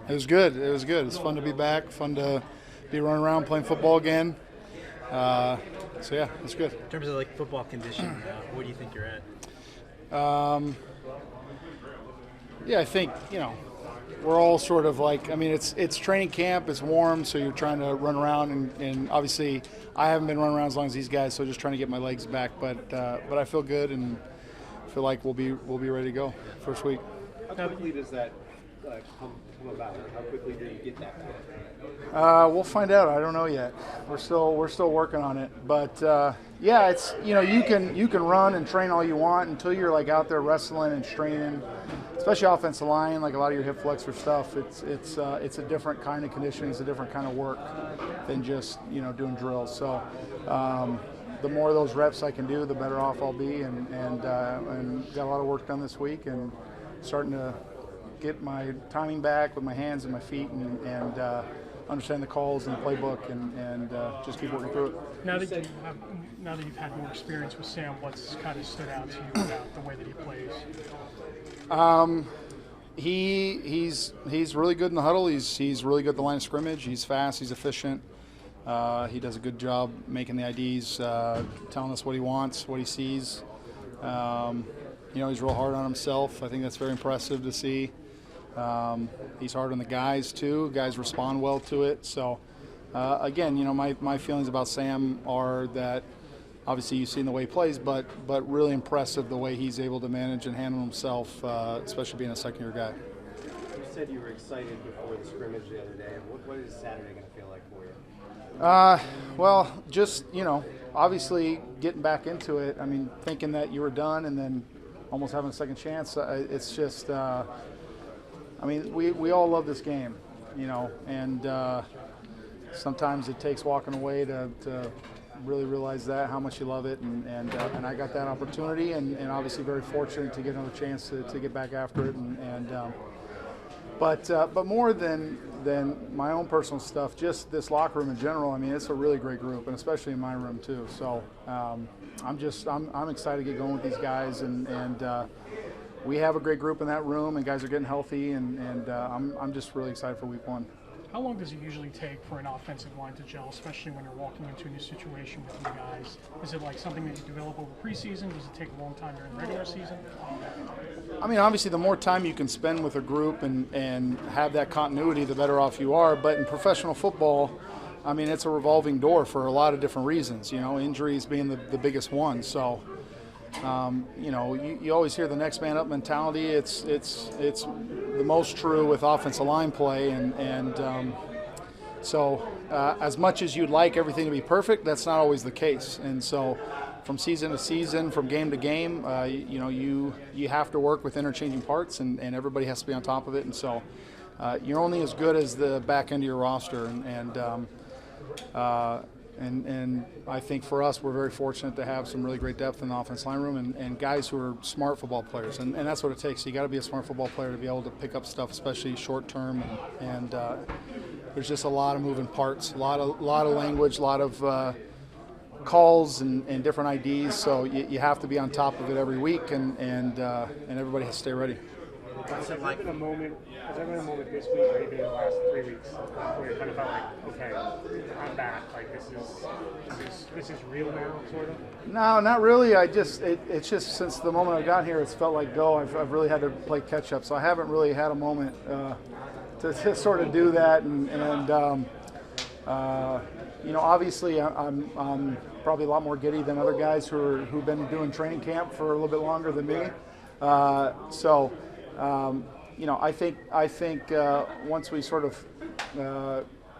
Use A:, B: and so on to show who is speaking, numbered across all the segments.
A: It was good. It was good. It's fun to be back. Fun to be running around playing football again. So yeah, it's good.
B: In terms of like football condition, where do you think you're at?
A: Yeah, I think we're all sort of like. I mean, it's training camp. It's warm, so you're trying to run around, and obviously I haven't been running around as long as these guys, so just trying to get my legs back. But I feel good and feel like we'll be ready to go first week.
C: How quickly does that come about? How quickly do you get that back?
A: We'll find out. I don't know yet. We're still working on it. But yeah, it's you can run and train all you want until you're like out there wrestling and straining, especially offensive line. Like a lot of your hip flexor stuff, it's a different kind of conditioning. It's a different kind of work than just doing drills. So the more of those reps I can do, the better off I'll be. And got a lot of work done this week and starting to get my timing back with my hands and my feet and understand the calls and the playbook and just keep working through it.
D: Now that you've had more experience with Sam, what's kind of stood out to you about the way that he plays?
A: He's really good in the huddle. He's really good at the line of scrimmage. He's fast. He's efficient. He does a good job making the IDs, telling us what he wants, what he sees. He's real hard on himself. I think that's very impressive to see. He's hard on the guys too. Guys respond well to it. So again, my feelings about Sam are that obviously you've seen the way he plays, but really impressive the way he's able to manage and handle himself, especially being a second-year guy.
C: You said you were excited before the scrimmage the other day. What is Saturday going to feel like for you?
A: Well, just obviously getting back into it. I mean, thinking that you were done and then almost having a second chance. It's just. I mean, we all love this game, and sometimes it takes walking away to really realize that how much you love it, and I got that opportunity, and obviously very fortunate to get another chance to get back after it, but more than my own personal stuff, just this locker room in general. I mean, it's a really great group, and especially in my room too. So I'm excited to get going with these guys, and we have a great group in that room, and guys are getting healthy, and I'm just really excited for week one.
D: How long does it usually take for an offensive line to gel, especially when you're walking into a new situation with new guys? Is it like something that you develop over preseason? Does it take a long time during the regular season?
A: I mean, obviously, the more time you can spend with a group and have that continuity, the better off you are. But in professional football, I mean, it's a revolving door for a lot of different reasons, injuries being the biggest one. So, you always hear the next man up mentality. It's the most true with offensive line play, so as much as you'd like everything to be perfect, that's not always the case. And so, from season to season, from game to game, you have to work with interchanging parts, and everybody has to be on top of it. And so, you're only as good as the back end of your roster, and I think for us, we're very fortunate to have some really great depth in the offense line room and guys who are smart football players. And that's what it takes. You got to be a smart football player to be able to pick up stuff, especially short term. And there's just a lot of moving parts, a lot of language, a lot of calls and different IDs. So you have to be on top of it every week, and everybody has to stay ready.
E: Has there been a moment this week or even in the last 3 weeks where you kind of felt like, okay, I'm back, like this is real now, sort of?
A: No, not really. It's just since the moment I got here, it's felt like go. I've really had to play catch up, so I haven't really had a moment to sort of do that. Obviously I'm probably a lot more giddy than other guys who've been doing training camp for a little bit longer than me. I think once we sort of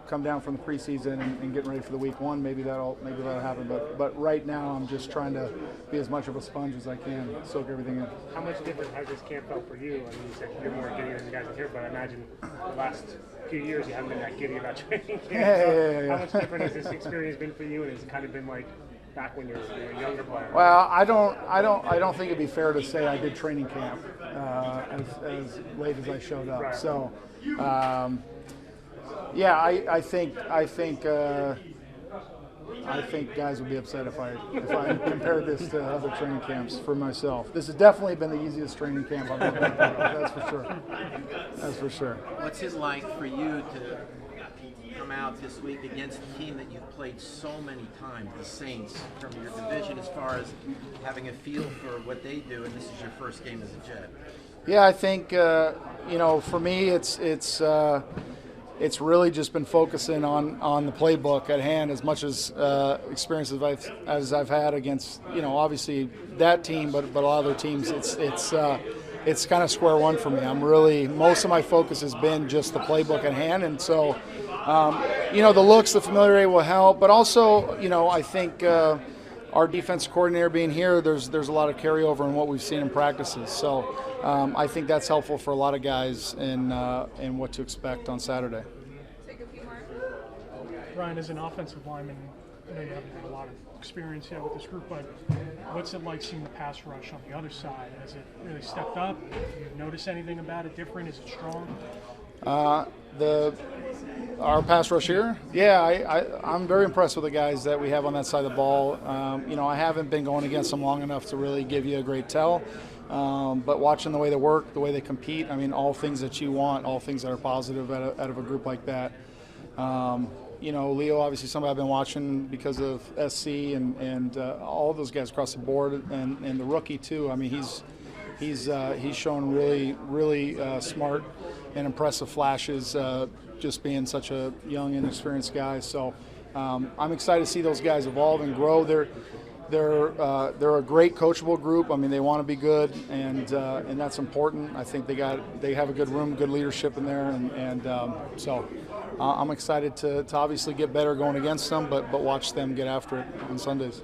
A: come down from the preseason and getting ready for the week one, maybe that'll happen. But right now, I'm just trying to be as much of a sponge as I can, soak everything in.
E: How much different has this camp felt for you? I mean, you said you're more giddy than the guys here, but I imagine the last few years you haven't been that giddy about training camp.
A: Yeah.
E: How much different has this experience been for you, and has it kind of been like back when you were a younger player?
A: Well, I don't think it'd be fair to say I did training camp as late as I showed up.
E: Right.
A: So, I think I think guys would be upset if I compared this to other training camps for myself. This has definitely been the easiest training camp I've ever been part of. That's for sure. That's for sure.
F: What's it like for you to come out this week against a team that you've played so many times, the Saints, from your division, as far as having a feel for what they do, and this is your first game as a Jet?
A: Yeah, I think for me, it's really just been focusing on the playbook at hand as much as experience as I've had against obviously that team, but a lot of other teams. It's kind of square one for me. Most of my focus has been just the playbook at hand, and so the looks, the familiarity will help, but also I think our defense coordinator being here, there's a lot of carryover in what we've seen in practices. So I think that's helpful for a lot of guys in what to expect on Saturday.
D: Ryan, as an offensive lineman, I know you haven't had a lot of experience yet with this group, but what's it like seeing the pass rush on the other side? Has it really stepped up? Do you notice anything about it different? Is it strong?
A: Our pass rush here, I'm very impressed with the guys that we have on that side of the ball. I haven't been going against them long enough to really give you a great tell, but watching the way they work, the way they compete, all things that you want, all things that are positive out of a group like that. Leo, obviously somebody I've been watching because of SC and all those guys across the board, and the rookie too. He's shown really smart and impressive flashes, just being such a young, inexperienced guy. So I'm excited to see those guys evolve and grow. They're a great coachable group. They want to be good, and that's important. I think they have a good room, good leadership in there, and so I'm excited to obviously get better going against them, but watch them get after it on Sundays.